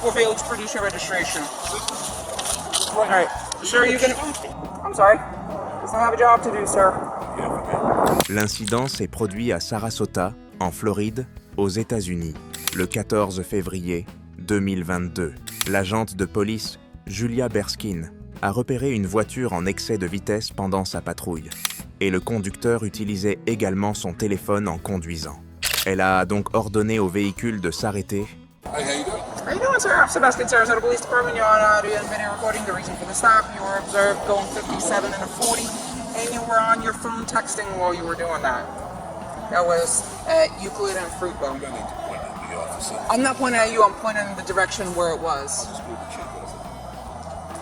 We'll fail to produce your registration. All right. Sir, you can... I'm sorry. I still have a job to do, sir. L'incident s'est produit à Sarasota, en Floride, aux États-Unis, le 14 février 2022. L'agente de police, Julia Berskin, a repéré une voiture en excès de vitesse pendant sa patrouille. Et le conducteur utilisait également son téléphone en conduisant. Elle a donc ordonné au véhicule de s'arrêter. Hey, how you doing, sir? I'm Sebastian, Sarasota Police Department. You're on audio and video recording. The reason for the stop, you were observed going 57 and a 40, and you were on your phone texting while you were doing that. That was at Euclid and Fruitvale. I'm not pointing at you, I'm pointing in the direction where it was.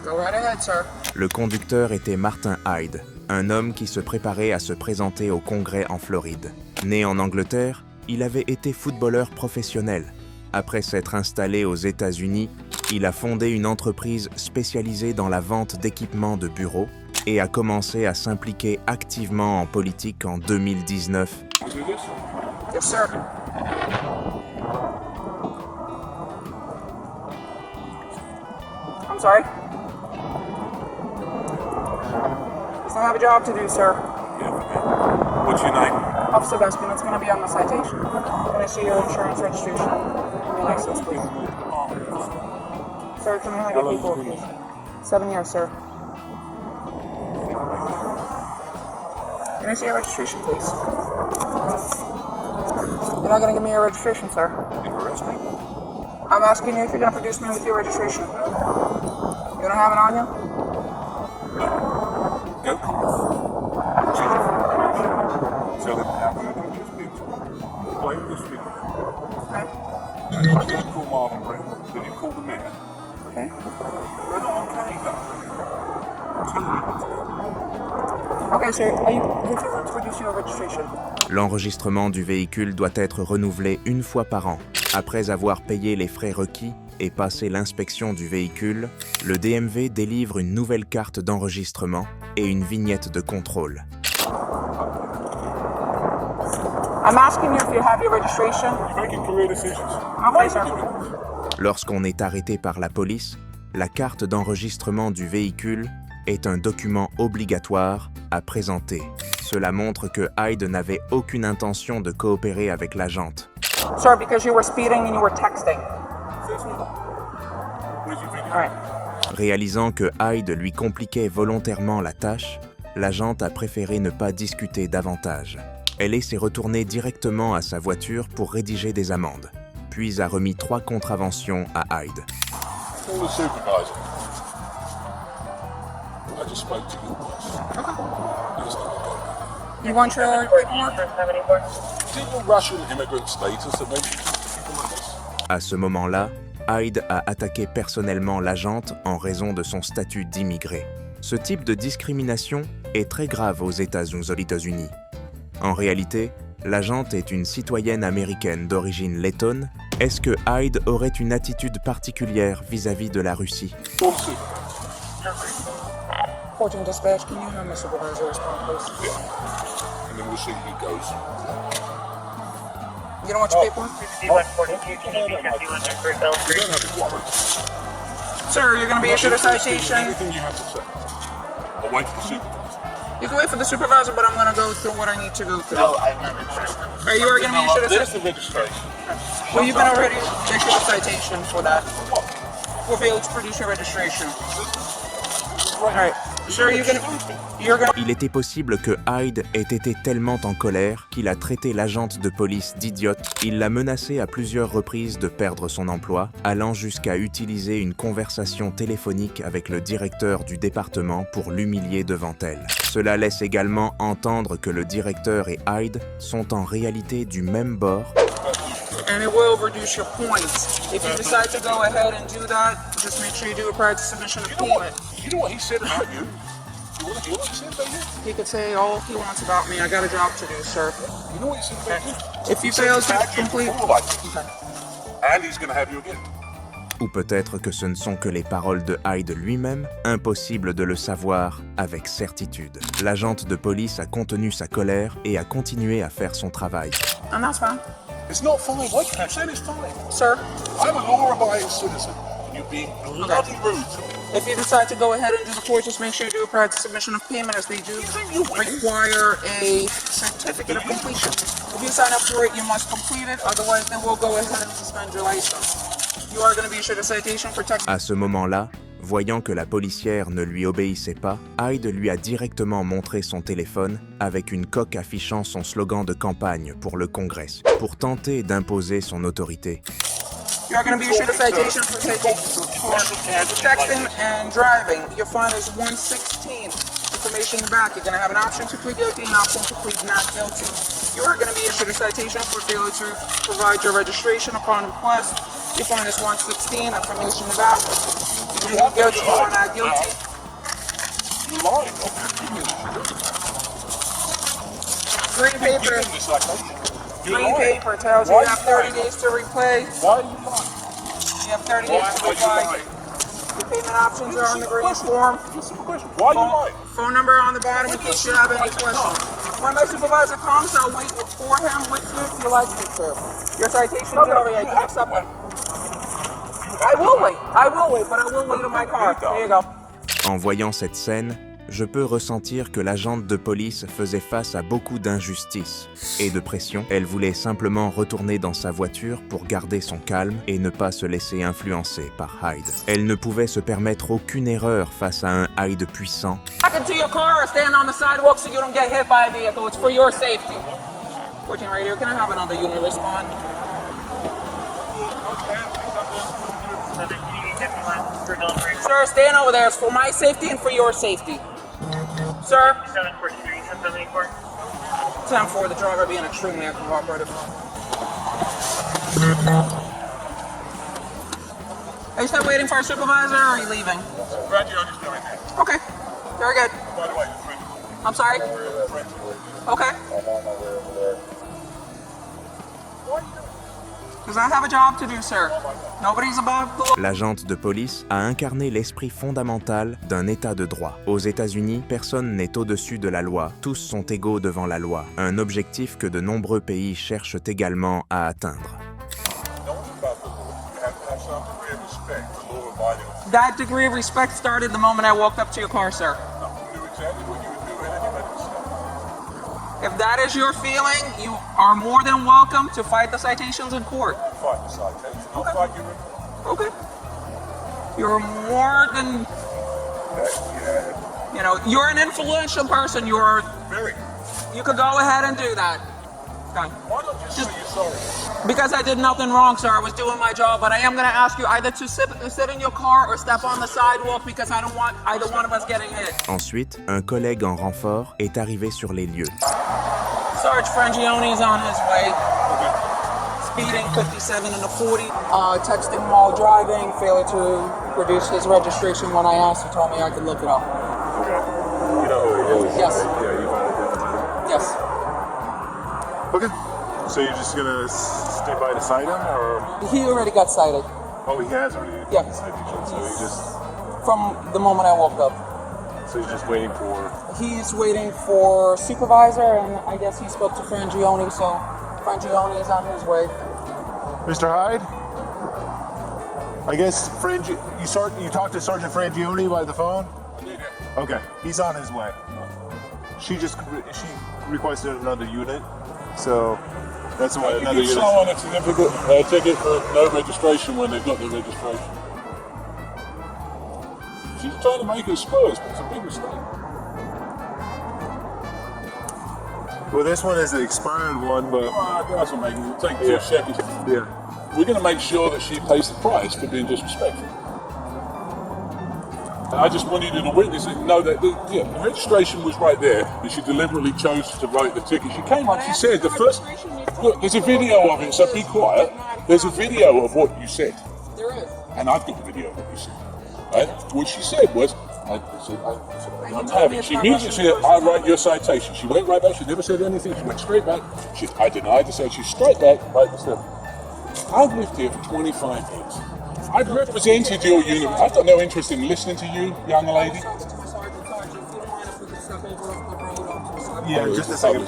Go right ahead, sir. Le conducteur était Martin Hyde, un homme qui se préparait à se présenter au Congrès en Floride. Né en Angleterre, il avait été footballeur professionnel. Après s'être installé aux États-Unis, il a fondé une entreprise spécialisée dans la vente d'équipements de bureau et a commencé à s'impliquer activement en politique en 2019. Yes, sir. I'm sorry. I still have a job to do, sir. What's your name? Officer Bespin, it's going to be on the citation. Can I see your insurance registration? Your license, please. Sir, can I have your people, please? 7 years, sir. Can I see your registration, please? You're not going to give me your registration, sir. You arrest me? I'm asking you if you're going to produce me with your registration. You don't have it on you? Go. Tell him how good you just did. Play with this video. Okay. I didn't call Marvin Brown. Then you call the man. Okay. We're not on Candidat. Tell him. Okay, sir. Are you going to produce your registration? L'enregistrement du véhicule doit être renouvelé une fois par an. Après avoir payé les frais requis et passé l'inspection du véhicule, le DMV délivre une nouvelle carte d'enregistrement et une vignette de contrôle. I'm asking you if you have your registration. You're making career decisions. Okay, sir. Lorsqu'on est arrêté par la police, la carte d'enregistrement du véhicule est un document obligatoire à présenter. Cela montre que Hyde n'avait aucune intention de coopérer avec l'agente. Sir, because you were speeding and you were texting. All right. Réalisant que Hyde lui compliquait volontairement la tâche, l'agente a préféré ne pas discuter davantage. Elle s'est retournée directement à sa voiture pour rédiger des amendes, puis a remis 3 contraventions à Hyde. Call the supervisor. I just spoke to your boss. You want your paperwork? Is it your Russian immigrant status that makes you people like this? À ce moment-là, Hyde a attaqué personnellement l'agente en raison de son statut d'immigré. Ce type de discrimination est très grave aux États-Unis. En réalité, l'agente est une citoyenne américaine d'origine lettonne. Est-ce que Hyde aurait une attitude particulière vis-à-vis de la Russie? Call the supervisor. 14 dispatch, can you have my supervisor respond, please? Yeah. And then we'll see who goes. You don't want your paperwork? You don't have a warrant. Sir, you're going to be issued a citation. Anything you have to say. I'll wait for the supervisor. You can wait for the supervisor, but I'm going to go through what I need to go through. No, I'm not interested. Are you already going to be issued a There's citation? the registration. Well, you've been already issued a citation for that. We'll be able to produce your registration. All right. Sir, you're going to... Il était possible que Hyde ait été tellement en colère qu'il a traité l'agente de police d'idiote. Il l'a menacée à plusieurs reprises de perdre son emploi, allant jusqu'à utiliser une conversation téléphonique avec le directeur du département pour l'humilier devant elle. Cela laisse également entendre que le directeur et Hyde sont en réalité du même bord. And it will reduce your points. If you decide to go ahead and do that, just make sure you do it prior to submission of payment. You know what he said about you? You want to hear what he said about you? He could say all he wants about me. I got a job to do, sir. You know what he said about you? If you fail to complete... And he's going to have you again. Ou peut-être que ce ne sont que les paroles de Hyde lui-même, impossible de le savoir avec certitude. L'agente de police a contenu sa colère et a continué à faire son travail. And that's fine. It's not fine. Why do you keep saying it's fine? Sir? I'm a law-abiding citizen. You're being bloody rude. If you decide to go ahead and do the course, just make sure you do a prior to submission of payment, as they do require a certificate of completion. If you sign up for it, you must complete it, otherwise they will go ahead and suspend your license. You are going to be issued a citation for text. À ce moment-là, voyant que la policière ne lui obéissait pas, Hyde lui a directement montré son téléphone avec une coque affichant son slogan de campagne pour le Congrès, pour tenter d'imposer son autorité. You are going to be issued a citation for texting and driving. Your fine is $116. Information in the back. You're going to have an option to plead guilty and an option to plead not guilty. You are going to be issued a citation for failure to provide your registration upon request. Your fine is $116. Information in the back. You plead guilty or not guilty. You're lying. Green paper. Give me the citation. Green paper tells you you have 30 days to repay. Why are you lying? You have 30 days to reply. The payment options are on the green form. Why are you lying? Phone number on the bottom in case you have any questions. When my supervisor comes, I'll wait for him with you if you like me to. Your citation's already, I can accept it. I will wait, but I will wait in my car. There you go. En voyant cette scène, je peux ressentir que l'agente de police faisait face à beaucoup d'injustices et de pression. Elle voulait simplement retourner dans sa voiture pour garder son calme et ne pas se laisser influencer par Hyde. Elle ne pouvait se permettre aucune erreur face à un Hyde puissant. Back into your car or stand on the sidewalk so you don't get hit by a vehicle. It's for your safety. 14 radio, can I have another unit respond? Sir, stand over there. It's for my safety and for your safety. Sir? 10-4, the driver being extremely uncooperative. Are you still waiting for a supervisor or are you leaving? Reggie, I'm just going there. Okay, very good. By the way, you're friendly. I'm sorry? Okay. Because I have a job to do, sir. Nobody's above the law. L'agente de police a incarné l'esprit fondamental d'un État de droit. Aux États-Unis, personne n'est au-dessus de la loi. Tous sont égaux devant la loi. Un objectif que de nombreux pays cherchent également à atteindre. That degree of respect started the moment I walked up to your car, sir. If that is your feeling, you are more than welcome to fight the citations in court. Fight the citation. Don't fight your Okay. You're more than, you know, you're an influential person. Very. You could go ahead and do that. Okay. Why don't you say you're sorry? Because I did nothing wrong, sir. I was doing my job, but I am going to ask you either to sit in your car or step on the sidewalk because I don't want either one of us getting hit. Ensuite, un collègue en renfort est arrivé sur les lieux. Sarge Frangione is on his way. Speeding 57 and a 40. Texting while driving. Failure to produce his registration when I asked. He told me I could look it up. Okay. You know who he is? Yes. Yeah, you identified him. Yes. Okay. So you're just gonna stay by to cite him, or? He already got cited. Oh, he has already. Yeah. Citation. So he just. From the moment I woke up. So he's just waiting for. He's waiting for supervisor, and I guess he spoke to Frangione, so Frangione is on his way. Mr. Hyde. I guess you talked to Sergeant Frangione by the phone. Okay, he's on his way. She requested another unit, so that's why another unit. Someone a significant ticket for no registration when they've got the registration. She's trying to make it spurs, but it's a big mistake. Well, this one is the expired one, but That doesn't make it. It'll take 2 seconds. yeah. We're going to make sure that she pays the price for being disrespectful. And I just want you to witness it and know that the registration was right there, and she deliberately chose to write the ticket. She came up, she said the first. Look, there's a video of it, so be quiet. There's a video of what you said. There is. And I've got the video of what you said. Right? What she said was, I'm having. She immediately said, I write your citation. She went right back. She never said anything. She went straight back. I denied the citation. She's straight back. Right this step. I've lived here for 25 years. I've represented your union. I've got no interest in listening to you, young lady. Yeah, just a second.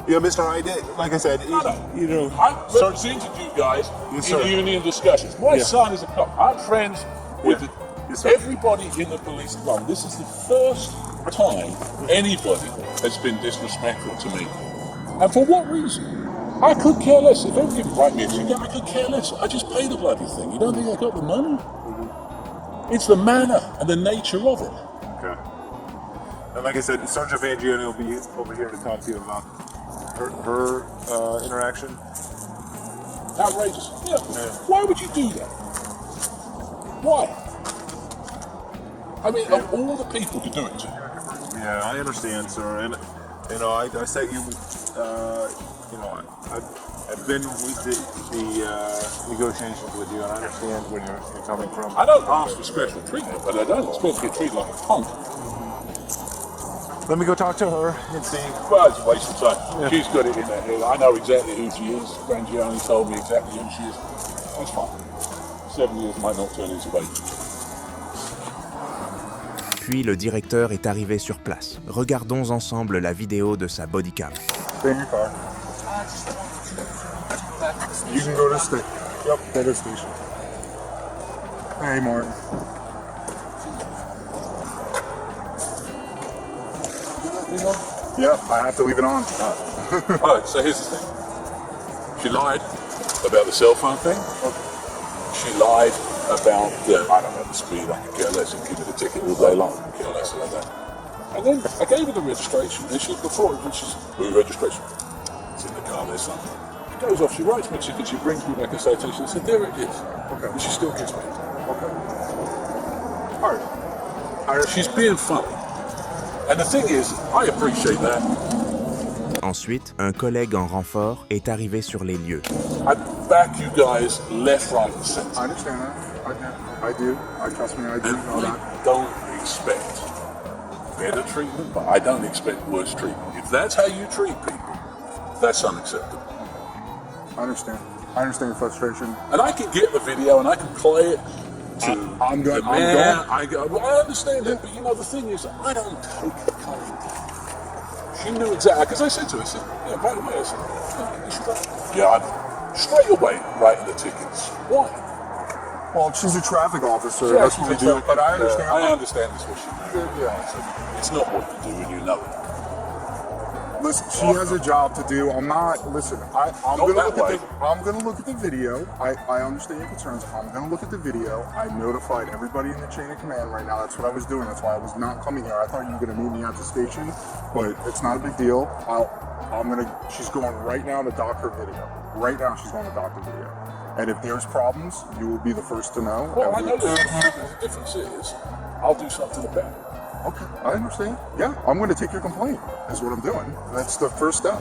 Yeah, Mr. Hyde, like I said, you know, I represented you guys Yes, in sir. union discussions. My son is a cop. I'm friends with Yes, sir. everybody in the police department. This is the first time anybody has been disrespectful to me. And for what reason? I could care less. If everybody write me a ticket, I could care less. I just pay the bloody thing. You don't think I got the money? It's the manner and the nature of it. Okay. And like I said, Sergeant Vangiani will be over here to talk to you about her interaction. Outrageous. Yeah. Why would you do that? Why? I mean, of all the people to do it to. Yeah, I understand, sir. And you know, I sent you. You know, I've been with the negotiations with you, and I understand where you're coming from. I don't ask for special treatment, but I don't expect to get treated like a punk. Let me go talk to her and see. Well, it's a waste of time. Yeah. She's got it in her head. I know exactly who she is. Rangiani told me exactly who she is. That's fine. 7 years might not turn into 8. Puis le directeur est arrivé sur place. Regardons ensemble la vidéo de sa bodycam. Stay in your car. You can go to the station. Yep, go to the station. Hey, Martin. Yep, I have to leave it on. Alright, so here's the thing. She lied about the cell phone thing. She lied about I don't know, the speed. I could care less and give her the ticket all day long. I could care less about that. And then I gave her the registration, and before it, she's who registration? It's in the car, there's something. She goes off, she writes me a ticket, she brings me back a citation, I said, there it is. Okay. And she still gives me it. Okay. Alright. She's being funny. And the thing is, I appreciate that. Ensuite, un collègue en renfort est arrivé sur les lieux. I back you guys left, right, and centre. I understand that. I do. I trust me, I do And know I that. don't expect better treatment, but I don't expect worse treatment. If that's how you treat people, that's unacceptable. I understand. I understand your frustration. And I can get the video and I can play it to I'm the good. man. I understand that, but you know, the thing is, I don't take the kind. She knew exactly, because I said to her, I said, yeah, by the way, I said, she's like, yeah, I know. Straight away writing the tickets. Why? Well, she's a traffic officer. Yeah, That's what we do. But I understand. I understand that's what she did. Yeah. It's not what you do and you know it. Listen, she has a job to do. I'm not. Listen, I'm Not gonna that look way. I'm gonna look at the video. I understand your concerns. I'm gonna look at the video. I notified everybody in the chain of command right now. That's what I was doing. That's why I was not coming here. I thought you were gonna meet me at the station, but it's not a big deal. She's going right now to dock her video. Right now, she's going to dock the video. And if there's problems, you will be the first to know. Well, I And know the difference is, I'll do something about it. Okay, I understand. Yeah, I'm going to take your complaint. Is what I'm doing. That's the first step.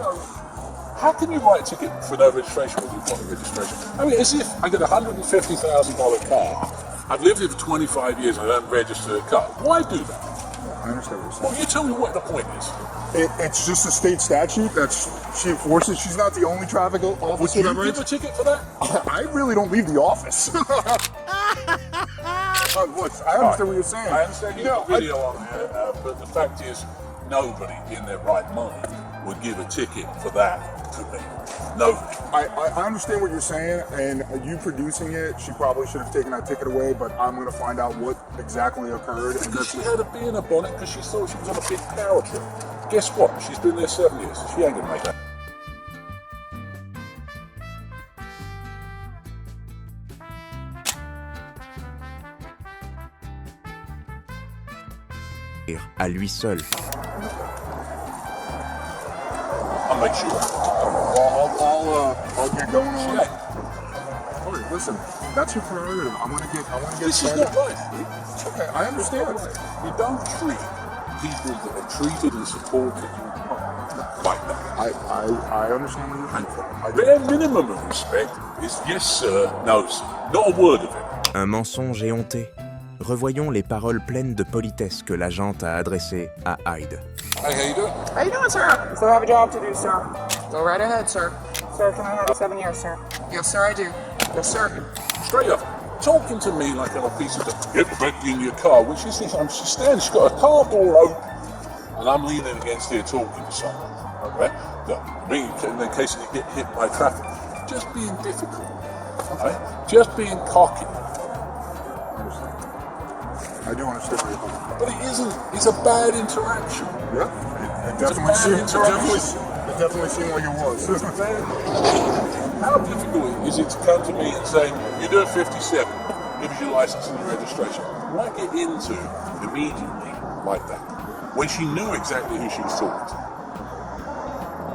How can you write a ticket for no registration when you've got a registration? I mean, as if I got a $150,000 car. I've lived here for 25 years and I don't register a car. Why do that? I understand what you're saying. Well, you tell me what the point is. It's just a state statute that she enforces. She's not the only traffic Would officer you that give writes. a ticket for that? I really don't leave the office. Look, I understand what you're saying. I understand you got video on here, but the fact is, nobody in their right mind would give a ticket for that to me. Nobody. I understand what you're saying, and you producing it, she probably should have taken that ticket away, but I'm going to find out what exactly occurred. And Because she had a bee in her bonnet because she thought she was on a big power trip. Guess what? She's been there 7 years. She ain't gonna make that. À lui seul. I'll make sure. I'll get going She on. ain't. All right, listen, that's your prerogative. I want to get This is started. not right. Okay, I understand. You don't treat people that are treated and supported like that. I understand where you're coming from. I do. Bare minimum of respect is yes sir, no sir. Not a word of it. Un mensonge éhonté. Revoyons les paroles pleines de politesse que l'agente a adressées à Hyde. Hey, how you doing? How you doing, sir? You still have a job to do, sir. Go right ahead, sir. Sir, can I have 7 years, sir? Yes, sir, I do. Yes, sir. Straight up, talking to me like I'm a piece of get back in your car. Which is this? She stands, she's got a car door open, and I'm leaning against here talking to someone. Okay? Being in the case you get hit by traffic, just being difficult, right? Just being cocky. I do understand where you're coming from. But it isn't. It's a bad interaction. Yeah, it definitely seemed like it was. How difficult is it to come to me and say, you're doing 57, here's your license and your registration? Why get into immediately like that when she knew exactly who she was talking to?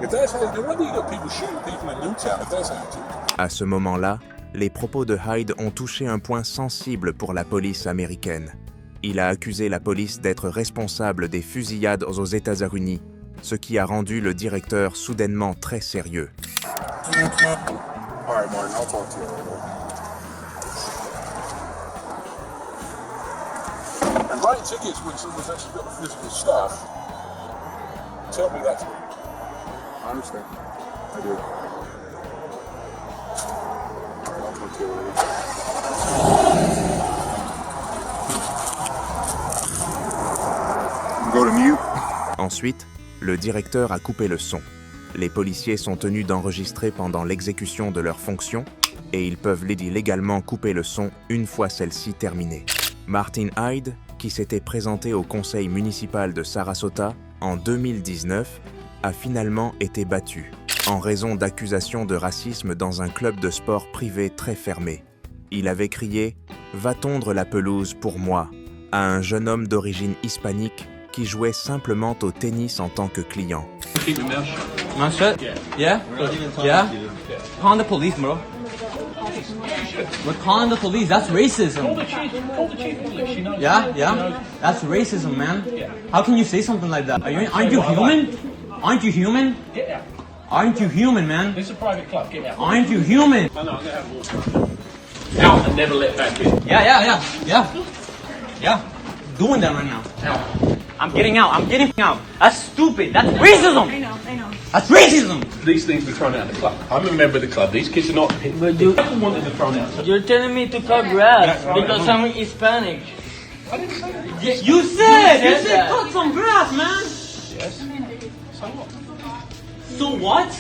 If that's how, no wonder you got people shooting people in Newtown if that's how it is. À ce moment-là, les propos de Hyde ont touché un point sensible pour la police américaine. Il a accusé la police d'être responsable des fusillades aux États-Unis, ce qui a rendu le directeur soudainement très sérieux. All right, Martin, I'll talk to you later. And writing tickets when someone's actually got the physical stuff, tell me that's me. I understand. I do. All right, I'll talk to you later. Go to mute. Ensuite, le directeur a coupé le son. Les policiers sont tenus d'enregistrer pendant l'exécution de leurs fonctions et ils peuvent légalement couper le son une fois celle-ci terminée. Martin Hyde, qui s'était présenté au conseil municipal de Sarasota en 2019, a finalement été battu en raison d'accusations de racisme dans un club de sport privé très fermé. Il avait crié « Va tondre la pelouse pour moi » à un jeune homme d'origine hispanique qui jouait simplement au tennis en tant que client. Man, shut. Yeah? Yeah? Calling the police, bro. We're calling the police. That's racism. Yeah? Yeah? That's racism, man. How can you say something like that? Aren't you human? Aren't you human? Aren't you human, man? It's a private club, get out. Aren't you human? I know, I'm gonna have water. Out and never let back in. Yeah. Doing that right now. I'm getting out. That's stupid. That's racism. I know. That's racism. These things were thrown out of the club. I'm a member of the club. These kids are not. But you- People wanted them thrown out. So You're telling me to cut grass because I'm Hispanic. I didn't say that. You said that. cut some grass, man. Yes. So what? So what?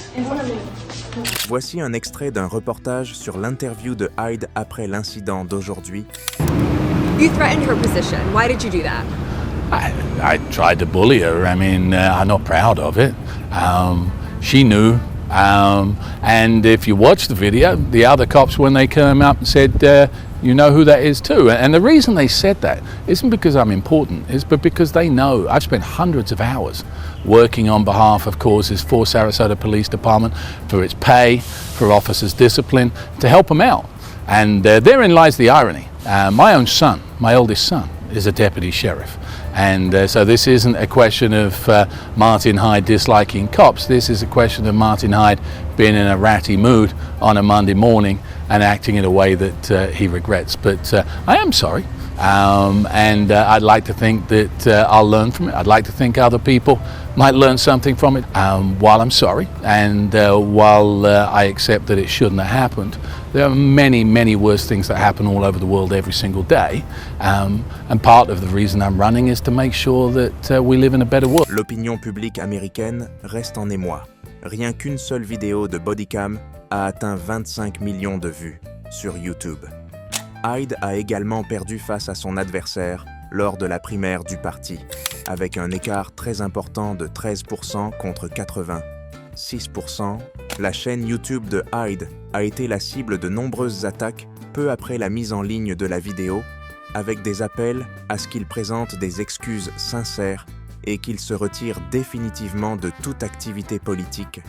Voici un extrait d'un reportage sur l'interview de Hyde après l'incident d'aujourd'hui. You threatened her position. Why did you do that? I tried to bully her. I mean, I'm not proud of it. She knew. And if you watch the video, the other cops, when they came up and said, you know who that is too. And the reason they said that isn't because I'm important, but because they know. I've spent hundreds of hours working on behalf of causes for Sarasota Police Department, for its pay, for officers' discipline, to help them out. And therein lies the irony. My own son, my oldest son, is a deputy sheriff. And so this isn't a question of Martin Hyde disliking cops. This is a question of Martin Hyde being in a ratty mood on a Monday morning and acting in a way that he regrets. But I am sorry. And I'd like to think that I'll learn from it. I'd like to think other people might learn something from it. While I'm sorry and while I accept that it shouldn't have happened, there are many, many worse things that happen all over the world every single day. And part of the reason I'm running is to make sure that we live in a better world. L'opinion publique américaine reste en émoi. Rien qu'une seule vidéo de bodycam a atteint 25 millions de vues sur YouTube. Hyde a également perdu face à son adversaire lors de la primaire du parti, avec un écart très important de 13% contre 86%. La chaîne YouTube de Hyde a été la cible de nombreuses attaques peu après la mise en ligne de la vidéo, avec des appels à ce qu'il présente des excuses sincères et qu'il se retire définitivement de toute activité politique